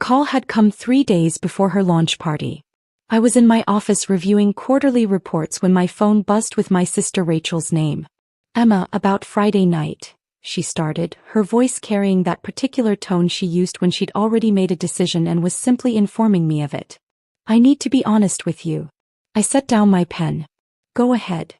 call had come 3 days before her launch party. I was in my office reviewing quarterly reports when my phone buzzed with my sister Rachel's name. "Emma, about Friday night," she started, her voice carrying that particular tone she used when she'd already made a decision and was simply informing me of it. "I need to be honest with you." I set down my pen. "Go ahead."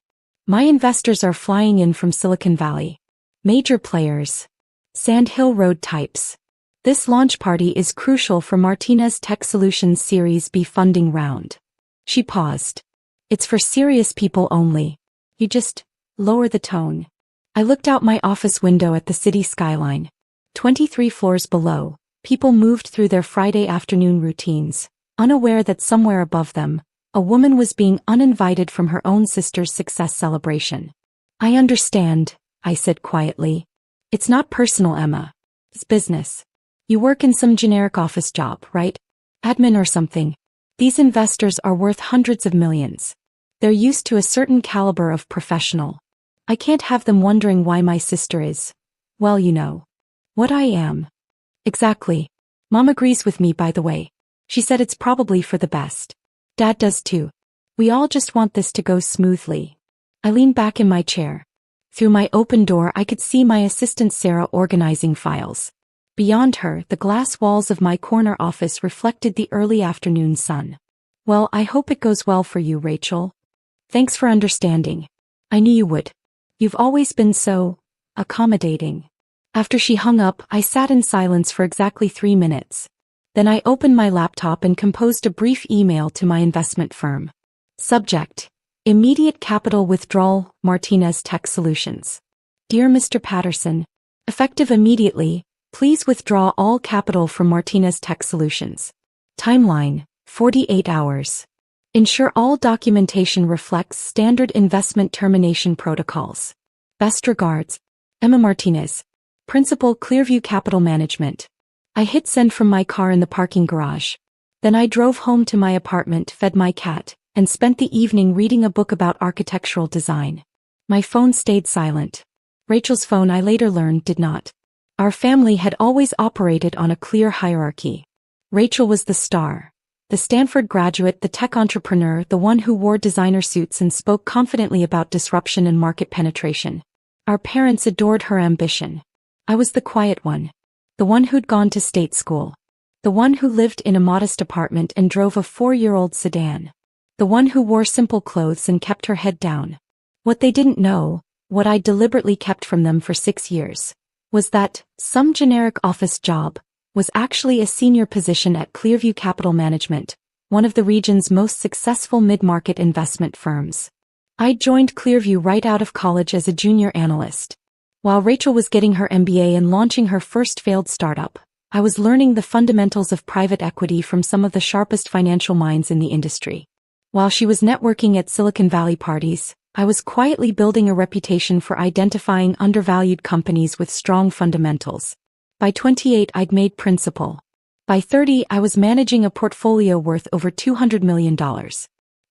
"My investors are flying in from Silicon Valley. Major players. Sand Hill Road types. This launch party is crucial for Martinez Tech Solutions Series B funding round." She paused. "It's for serious people only. You just lower the tone." I looked out my office window at the city skyline. 23 floors below, people moved through their Friday afternoon routines, unaware that somewhere above them, a woman was being uninvited from her own sister's success celebration. "I understand," I said quietly. "It's not personal, Emma. It's business. You work in some generic office job, right? Admin or something. These investors are worth hundreds of millions. They're used to a certain caliber of professional. I can't have them wondering why my sister is, well, you know, what I am." "Exactly. Mom agrees with me, by the way. She said it's probably for the best. Dad does too. We all just want this to go smoothly." I leaned back in my chair. Through my open door I could see my assistant Sarah organizing files. Beyond her, the glass walls of my corner office reflected the early afternoon sun. "Well, I hope it goes well for you, Rachel. Thanks for understanding. I knew you would. You've always been so accommodating." After she hung up, I sat in silence for exactly 3 minutes. Then I opened my laptop and composed a brief email to my investment firm. Subject: Immediate capital withdrawal, Martinez Tech Solutions. Dear Mr. Patterson, effective immediately, please withdraw all capital from Martinez Tech Solutions. Timeline: 48 hours. Ensure all documentation reflects standard investment termination protocols. Best regards, Emma Martinez, Principal, Clearview Capital Management. I hit send from my car in the parking garage. Then I drove home to my apartment, fed my cat, and spent the evening reading a book about architectural design. My phone stayed silent. Rachel's phone, I later learned, did not. Our family had always operated on a clear hierarchy. Rachel was the star. The Stanford graduate, the tech entrepreneur, the one who wore designer suits and spoke confidently about disruption and market penetration. Our parents adored her ambition. I was the quiet one. The one who'd gone to state school. The one who lived in a modest apartment and drove a 4-year-old sedan. The one who wore simple clothes and kept her head down. What they didn't know, what I deliberately kept from them for 6 years, was that some generic office job was actually a senior position at Clearview Capital Management, one of the region's most successful mid-market investment firms. I joined Clearview right out of college as a junior analyst. While Rachel was getting her MBA and launching her first failed startup, I was learning the fundamentals of private equity from some of the sharpest financial minds in the industry. While she was networking at Silicon Valley parties, I was quietly building a reputation for identifying undervalued companies with strong fundamentals. By 28, I'd made principal. By 30, I was managing a portfolio worth over $200 million.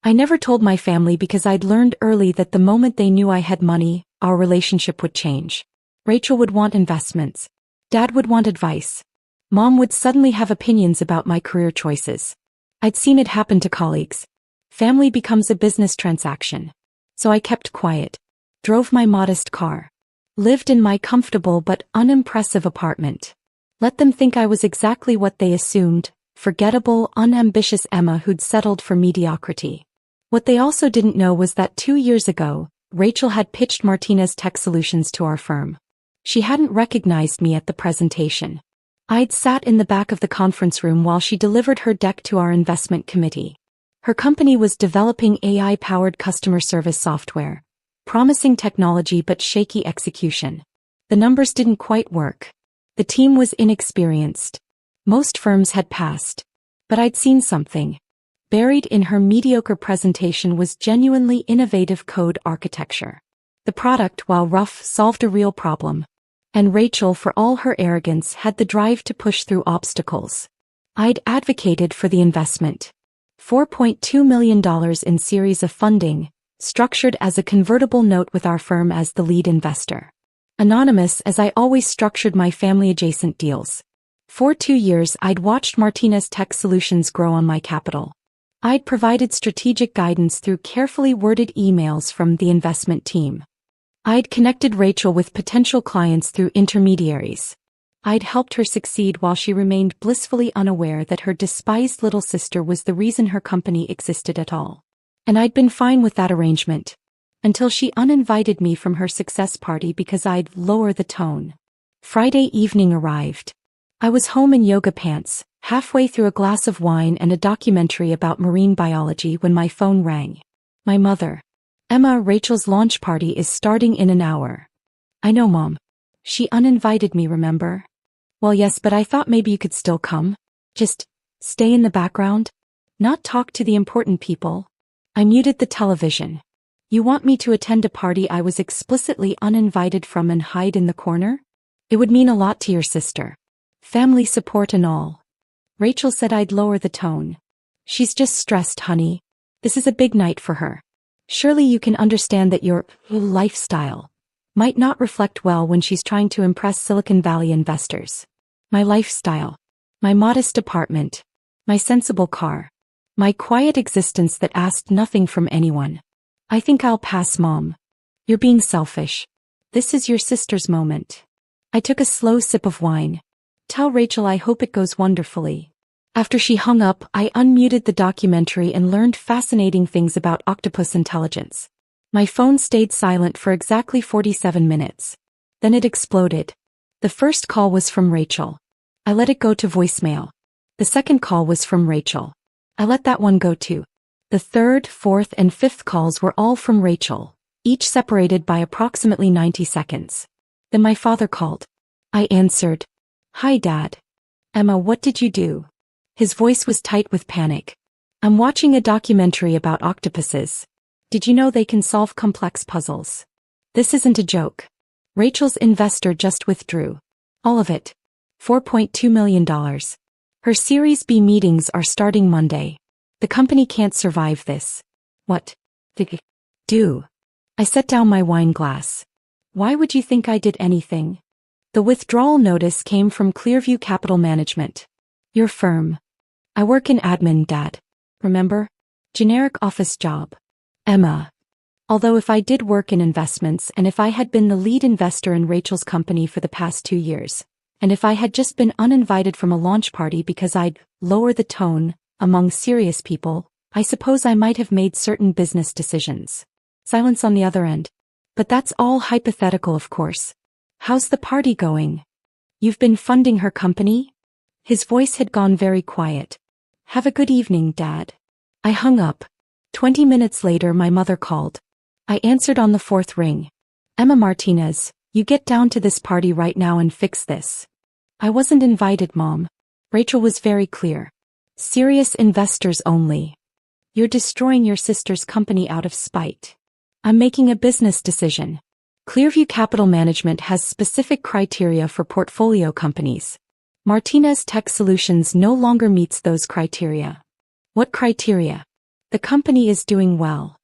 I never told my family because I'd learned early that the moment they knew I had money, our relationship would change. Rachel would want investments. Dad would want advice. Mom would suddenly have opinions about my career choices. I'd seen it happen to colleagues. Family becomes a business transaction. So I kept quiet. Drove my modest car. Lived in my comfortable but unimpressive apartment. Let them think I was exactly what they assumed, forgettable, unambitious Emma who'd settled for mediocrity. What they also didn't know was that 2 years ago, Rachel had pitched Martinez Tech Solutions to our firm. She hadn't recognized me at the presentation. I'd sat in the back of the conference room while she delivered her deck to our investment committee. Her company was developing AI-powered customer service software. Promising technology but shaky execution. The numbers didn't quite work. The team was inexperienced. Most firms had passed. But I'd seen something. Buried in her mediocre presentation was genuinely innovative code architecture. The product, while rough, solved a real problem. And Rachel, for all her arrogance, had the drive to push through obstacles. I'd advocated for the investment. $4.2 million in series of funding, structured as a convertible note with our firm as the lead investor. Anonymous, as I always structured my family-adjacent deals. For 2 years, I'd watched Martinez Tech Solutions grow on my capital. I'd provided strategic guidance through carefully worded emails from the investment team. I'd connected Rachel with potential clients through intermediaries. I'd helped her succeed while she remained blissfully unaware that her despised little sister was the reason her company existed at all. And I'd been fine with that arrangement. Until she uninvited me from her success party because I'd lower the tone. Friday evening arrived. I was home in yoga pants, halfway through a glass of wine and a documentary about marine biology when my phone rang. My mother. Emma, Rachel's launch party is starting in an hour. I know, Mom. She uninvited me, remember? Well, yes, but I thought maybe you could still come. Just stay in the background? Not talk to the important people? I muted the television. You want me to attend a party I was explicitly uninvited from and hide in the corner? It would mean a lot to your sister. Family support and all. Rachel said I'd lower the tone. She's just stressed, honey. This is a big night for her. Surely you can understand that your lifestyle might not reflect well when she's trying to impress Silicon Valley investors. My lifestyle. My modest apartment. My sensible car. My quiet existence that asked nothing from anyone. I think I'll pass, Mom. You're being selfish. This is your sister's moment. I took a slow sip of wine. Tell Rachel I hope it goes wonderfully. After she hung up, I unmuted the documentary and learned fascinating things about octopus intelligence. My phone stayed silent for exactly 47 minutes. Then it exploded. The first call was from Rachel. I let it go to voicemail. The second call was from Rachel. I let that one go too. The third, fourth, and fifth calls were all from Rachel, each separated by approximately 90 seconds. Then my father called. I answered. Hi, Dad. Emma, what did you do? His voice was tight with panic. I'm watching a documentary about octopuses. Did you know they can solve complex puzzles? This isn't a joke. Rachel's investor just withdrew. All of it. $4.2 million. Her Series B meetings are starting Monday. The company can't survive this. What? Do. I set down my wine glass. Why would you think I did anything? The withdrawal notice came from Clearview Capital Management. Your firm. I work in admin, Dad. Remember? Generic office job. Emma. Although if I did work in investments and if I had been the lead investor in Rachel's company for the past 2 years, and if I had just been uninvited from a launch party because I'd lower the tone among serious people, I suppose I might have made certain business decisions. Silence on the other end. But that's all hypothetical, of course. How's the party going? You've been funding her company? His voice had gone very quiet. Have a good evening, Dad. I hung up. 20 minutes later, my mother called. I answered on the fourth ring. Emma Martinez, you get down to this party right now and fix this. I wasn't invited, Mom. Rachel was very clear. Serious investors only. You're destroying your sister's company out of spite. I'm making a business decision. Clearview Capital Management has specific criteria for portfolio companies. Martinez Tech Solutions no longer meets those criteria. What criteria? The company is doing well.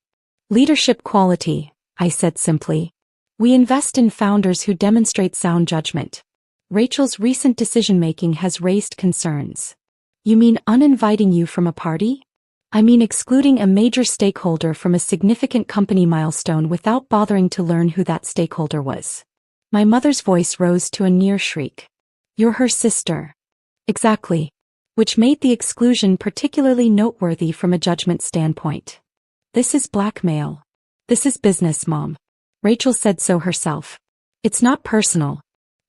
Leadership quality, I said simply. We invest in founders who demonstrate sound judgment. Rachel's recent decision-making has raised concerns. You mean uninviting you from a party? I mean excluding a major stakeholder from a significant company milestone without bothering to learn who that stakeholder was. My mother's voice rose to a near shriek. You're her sister. Exactly. Which made the exclusion particularly noteworthy from a judgment standpoint. This is blackmail. This is business, Mom. Rachel said so herself. It's not personal.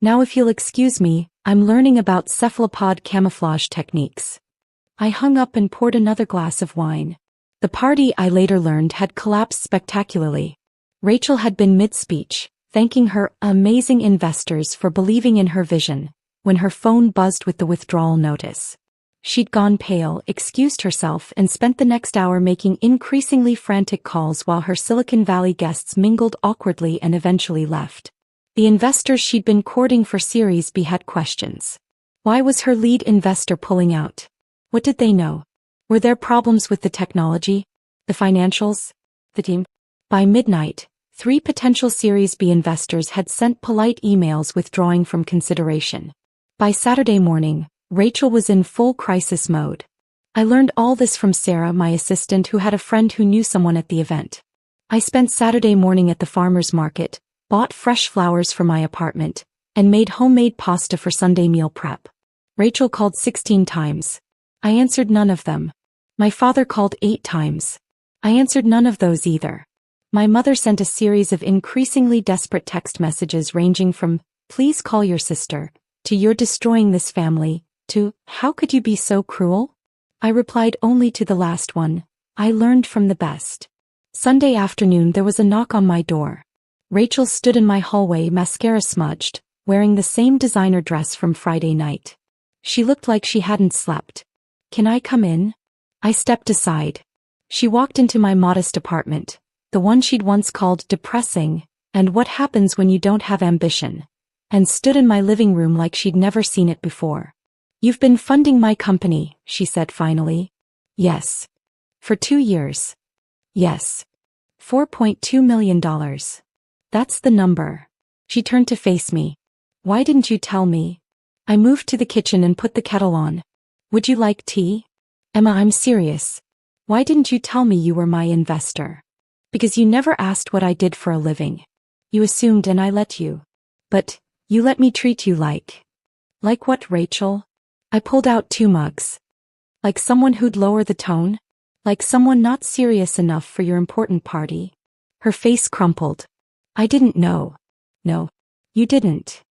Now if you'll excuse me, I'm learning about cephalopod camouflage techniques. I hung up and poured another glass of wine. The party, I later learned, had collapsed spectacularly. Rachel had been mid-speech, thanking her amazing investors for believing in her vision, when her phone buzzed with the withdrawal notice. She'd gone pale, excused herself, and spent the next hour making increasingly frantic calls while her Silicon Valley guests mingled awkwardly and eventually left. The investors she'd been courting for Series B had questions. Why was her lead investor pulling out? What did they know? Were there problems with the technology? The financials? The team? By midnight, 3 potential Series B investors had sent polite emails withdrawing from consideration. By Saturday morning, Rachel was in full crisis mode. I learned all this from Sarah, my assistant, who had a friend who knew someone at the event. I spent Saturday morning at the farmer's market, bought fresh flowers for my apartment, and made homemade pasta for Sunday meal prep. Rachel called 16 times. I answered none of them. My father called 8 times. I answered none of those either. My mother sent a series of increasingly desperate text messages ranging from, "Please call your sister," to "You're destroying this family," to "How could you be so cruel?" I replied only to the last one. I learned from the best. Sunday afternoon there was a knock on my door. Rachel stood in my hallway, mascara smudged, wearing the same designer dress from Friday night. She looked like she hadn't slept. "Can I come in?" I stepped aside. She walked into my modest apartment, the one she'd once called depressing, and what happens when you don't have ambition, and stood in my living room like she'd never seen it before. "You've been funding my company," she said finally. "Yes." "For 2 years." "Yes." $4.2 million. "That's the number." She turned to face me. "Why didn't you tell me?" I moved to the kitchen and put the kettle on. "Would you like tea?" "Emma, I'm serious. Why didn't you tell me you were my investor?" "Because you never asked what I did for a living. You assumed and I let you. But you let me treat you like..." "Like what, Rachel?" I pulled out 2 mugs. "Like someone who'd lower the tone? Like someone not serious enough for your important party?" Her face crumpled. "I didn't know." "No. You didn't."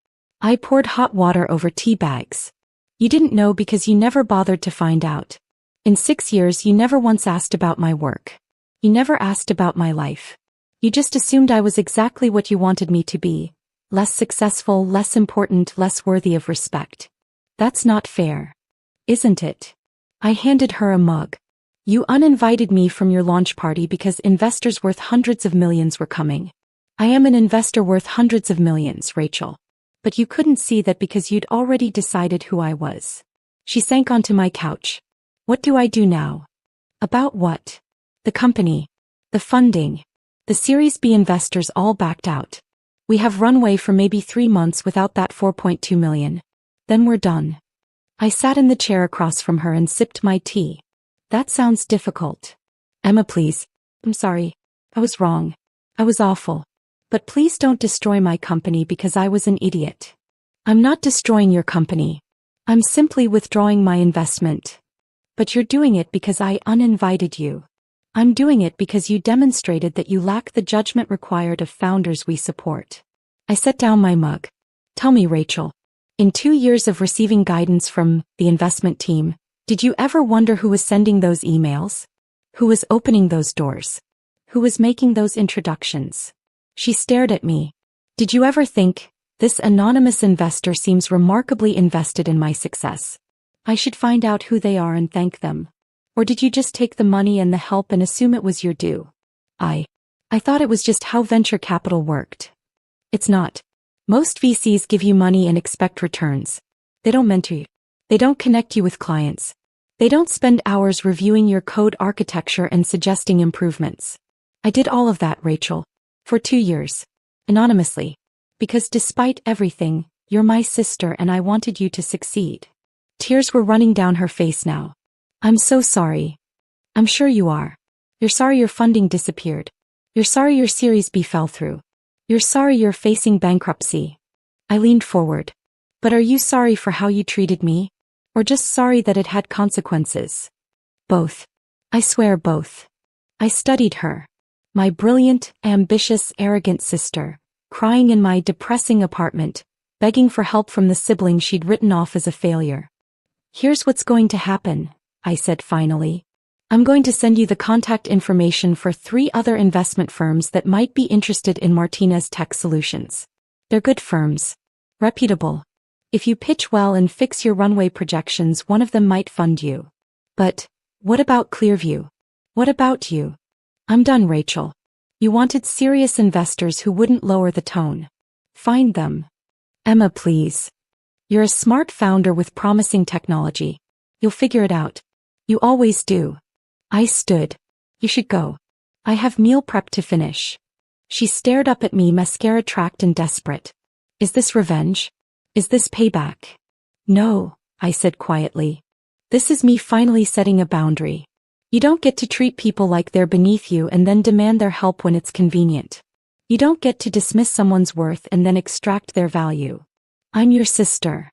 I poured hot water over tea bags. "You didn't know because you never bothered to find out. In 6 years you never once asked about my work. You never asked about my life. You just assumed I was exactly what you wanted me to be. Less successful, less important, less worthy of respect. That's not fair. Isn't it?" I handed her a mug. "You uninvited me from your launch party because investors worth hundreds of millions were coming. I am an investor worth hundreds of millions, Rachel. But you couldn't see that because you'd already decided who I was." She sank onto my couch. "What do I do now?" "About what?" "The company. The funding. The Series B investors all backed out. We have runway for maybe 3 months without that 4.2 million. Then we're done." I sat in the chair across from her and sipped my tea. "That sounds difficult." "Emma, please. I'm sorry. I was wrong. I was awful. But please don't destroy my company because I was an idiot." "I'm not destroying your company. I'm simply withdrawing my investment." "But you're doing it because I uninvited you." "I'm doing it because you demonstrated that you lack the judgment required of founders we support." I set down my mug. "Tell me, Rachel. In 2 years of receiving guidance from the investment team, did you ever wonder who was sending those emails? Who was opening those doors? Who was making those introductions?" She stared at me. "Did you ever think, this anonymous investor seems remarkably invested in my success. I should find out who they are and thank them? Or did you just take the money and the help and assume it was your due?" I thought it was just how venture capital worked. It's not. Most VCs give you money and expect returns. They don't mentor you. They don't connect you with clients. They don't spend hours reviewing your code architecture and suggesting improvements. I did all of that, Rachel. For 2 years. Anonymously. Because despite everything, you're my sister and I wanted you to succeed." Tears were running down her face now. "I'm so sorry." "I'm sure you are. You're sorry your funding disappeared. You're sorry your Series B fell through. You're sorry you're facing bankruptcy." I leaned forward. "But are you sorry for how you treated me? Or just sorry that it had consequences?" "Both. I swear both." I studied her. My brilliant, ambitious, arrogant sister, crying in my depressing apartment, begging for help from the sibling she'd written off as a failure. "Here's what's going to happen," I said finally. "I'm going to send you the contact information for 3 other investment firms that might be interested in Martinez Tech Solutions. They're good firms. Reputable. If you pitch well and fix your runway projections, one of them might fund you. But what about Clearview? What about you? I'm done, Rachel. You wanted serious investors who wouldn't lower the tone. Find them. Emma, please. You're a smart founder with promising technology. You'll figure it out. You always do." I stood. "You should go. I have meal prep to finish." She stared up at me, mascara tracked and desperate. "Is this revenge? Is this payback?" No, I said quietly. This is me finally setting a boundary. You don't get to treat people like they're beneath you and then demand their help when it's convenient. You don't get to dismiss someone's worth and then extract their value. I'm your sister.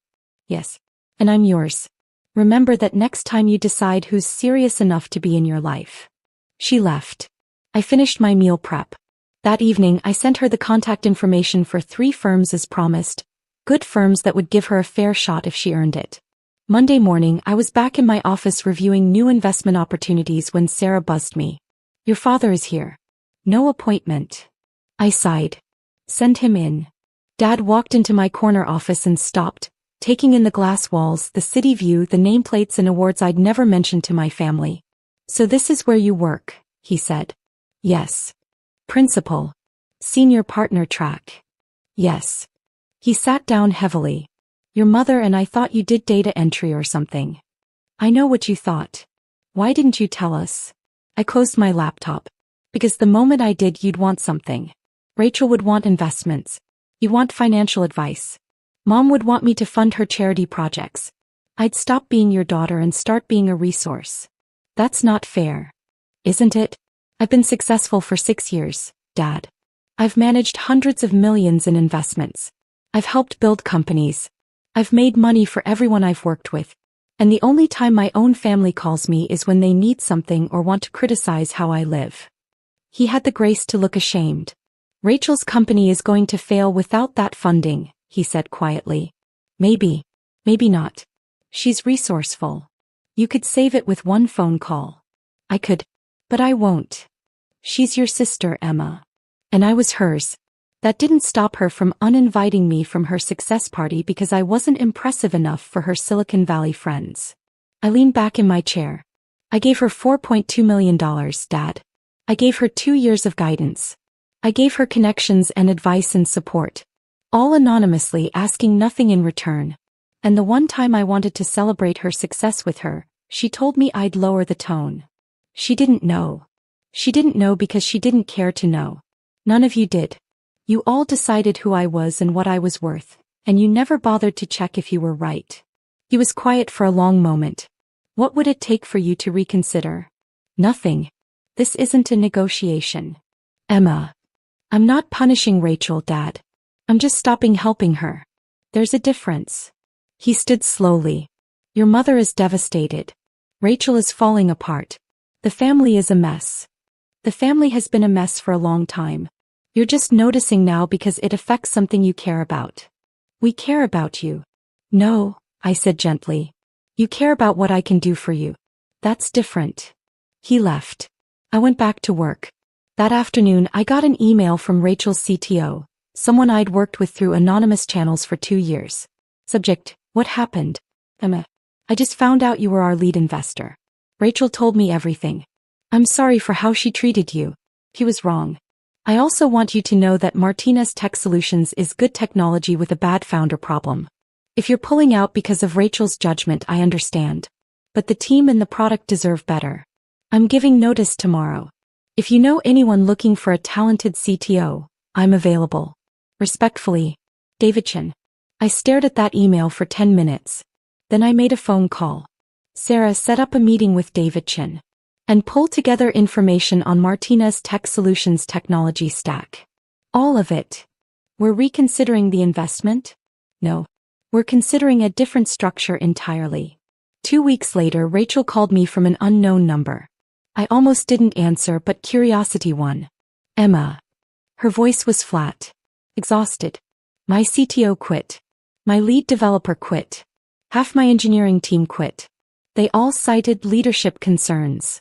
Yes. And I'm yours. Remember that next time you decide who's serious enough to be in your life. She left. I finished my meal prep. That evening I sent her the contact information for 3 firms as promised, good firms that would give her a fair shot if she earned it. Monday morning I was back in my office reviewing new investment opportunities when Sarah buzzed me. Your father is here. No appointment. I sighed. Send him in. Dad walked into my corner office and stopped, taking in the glass walls, the city view, the nameplates and awards I'd never mentioned to my family. So this is where you work, he said. Yes. Principal. Senior partner track. Yes. He sat down heavily. Your mother and I thought you did data entry or something. I know what you thought. Why didn't you tell us? I closed my laptop. Because the moment I did you'd want something. Rachel would want investments. You want financial advice. Mom would want me to fund her charity projects. I'd stop being your daughter and start being a resource. That's not fair. Isn't it? I've been successful for 6 years, Dad. I've managed hundreds of millions in investments. I've helped build companies. I've made money for everyone I've worked with. And the only time my own family calls me is when they need something or want to criticize how I live. He had the grace to look ashamed. Rachel's company is going to fail without that funding, he said quietly. Maybe. Maybe not. She's resourceful. You could save it with 1 phone call. I could. But I won't. She's your sister, Emma. And I was hers. That didn't stop her from uninviting me from her success party because I wasn't impressive enough for her Silicon Valley friends. I leaned back in my chair. I gave her $4.2 million, Dad. I gave her 2 years of guidance. I gave her connections and advice and support. All anonymously, asking nothing in return. And the one time I wanted to celebrate her success with her, she told me I'd lower the tone. She didn't know. She didn't know because she didn't care to know. None of you did. You all decided who I was and what I was worth, and you never bothered to check if you were right. He was quiet for a long moment. What would it take for you to reconsider? Nothing. This isn't a negotiation. Emma. I'm not punishing Rachel, Dad. I'm just stopping helping her. There's a difference. He stood slowly. Your mother is devastated. Rachel is falling apart. The family is a mess. The family has been a mess for a long time. You're just noticing now because it affects something you care about. We care about you. No, I said gently. You care about what I can do for you. That's different. He left. I went back to work. That afternoon I got an email from Rachel's CTO, someone I'd worked with through anonymous channels for 2 years. Subject, what happened? Emma, I just found out you were our lead investor. Rachel told me everything. I'm sorry for how she treated you. He was wrong. I also want you to know that Martinez Tech Solutions is good technology with a bad founder problem. If you're pulling out because of Rachel's judgment, I understand. But the team and the product deserve better. I'm giving notice tomorrow. If you know anyone looking for a talented CTO, I'm available. Respectfully, David Chin. I stared at that email for 10 minutes. Then I made a phone call. Sarah set up a meeting with David Chin and pulled together information on Martinez Tech Solutions technology stack. All of it. We're reconsidering the investment? No. We're considering a different structure entirely. 2 weeks later, Rachel called me from an unknown number. I almost didn't answer, but curiosity won. Emma. Her voice was flat. Exhausted. My CTO quit. My lead developer quit. Half my engineering team quit. They all cited leadership concerns.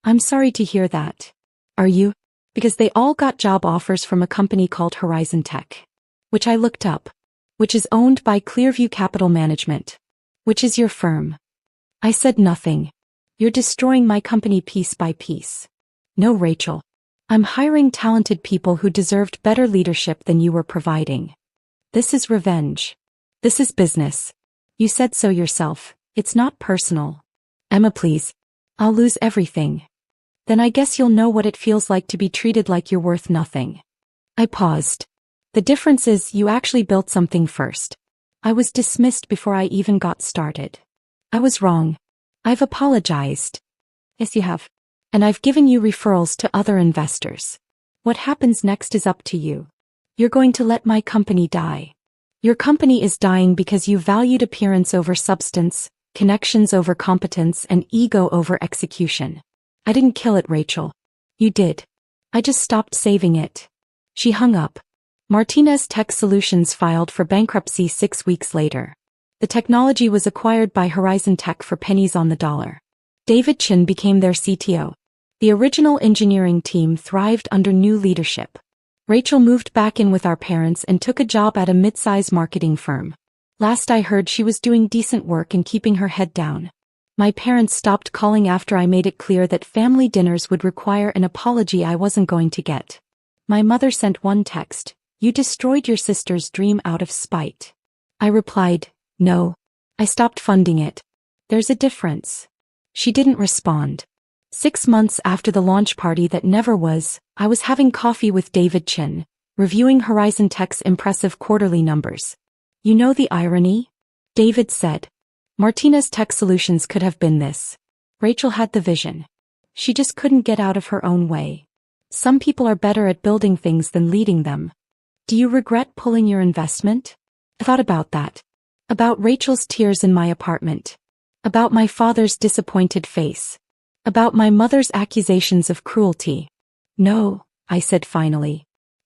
I'm sorry to hear that. Are you? Because they all got job offers from a company called Horizon Tech. Which I looked up. Which is owned by Clearview Capital Management. Which is your firm. I said nothing. You're destroying my company piece by piece. No, Rachel. I'm hiring talented people who deserved better leadership than you were providing. This is revenge. This is business. You said so yourself. It's not personal. Emma, please. I'll lose everything. Then I guess you'll know what it feels like to be treated like you're worth nothing. I paused. The difference is you actually built something first. I was dismissed before I even got started. I was wrong. I've apologized. Yes, you have. And I've given you referrals to other investors. What happens next is up to you. You're going to let my company die. Your company is dying because you valued appearance over substance, connections over competence, and ego over execution. I didn't kill it, Rachel. You did. I just stopped saving it. She hung up. Martinez Tech Solutions filed for bankruptcy 6 weeks later. The technology was acquired by Horizon Tech for pennies on the dollar. David Chin became their CTO. The original engineering team thrived under new leadership. Rachel moved back in with our parents and took a job at a mid-size marketing firm. Last I heard, she was doing decent work and keeping her head down. My parents stopped calling after I made it clear that family dinners would require an apology I wasn't going to get. My mother sent one text: "You destroyed your sister's dream out of spite." I replied, "No. I stopped funding it. There's a difference." She didn't respond. 6 months after the launch party that never was, I was having coffee with David Chin, reviewing Horizon Tech's impressive quarterly numbers. "You know the irony?" David said. "Martinez Tech Solutions could have been this. Rachel had the vision. She just couldn't get out of her own way. Some people are better at building things than leading them. Do you regret pulling your investment?" I thought about that. About Rachel's tears in my apartment. About my father's disappointed face. About my mother's accusations of cruelty. "No," I said finally.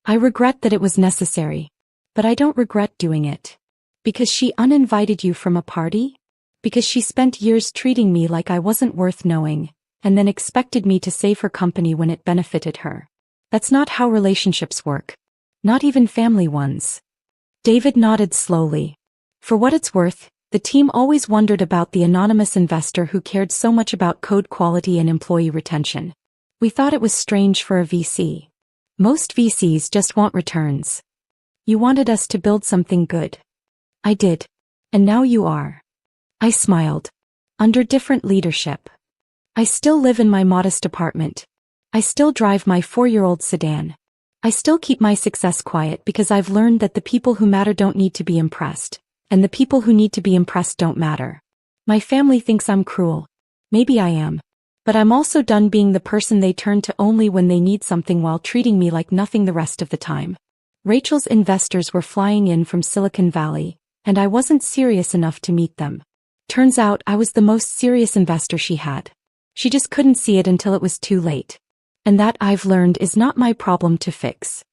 "I regret that it was necessary. But I don't regret doing it." "Because she uninvited you from a party? Because she spent years treating me like I wasn't worth knowing, and then expected me to save her company when it benefited her? That's not how relationships work. Not even family ones." David nodded slowly. For what it's worth, the team always wondered about the anonymous investor who cared so much about code quality and employee retention. We thought it was strange for a VC. Most VCs just want returns. "You wanted us to build something good." "I did. And now you are." I smiled. "Under different leadership. I still live in my modest apartment. I still drive my 4-year-old sedan. I still keep my success quiet because I've learned that the people who matter don't need to be impressed, and the people who need to be impressed don't matter. My family thinks I'm cruel. Maybe I am. But I'm also done being the person they turn to only when they need something while treating me like nothing the rest of the time." Rachel's investors were flying in from Silicon Valley, and I wasn't serious enough to meet them. Turns out I was the most serious investor she had. She just couldn't see it until it was too late. And that, I've learned, is not my problem to fix.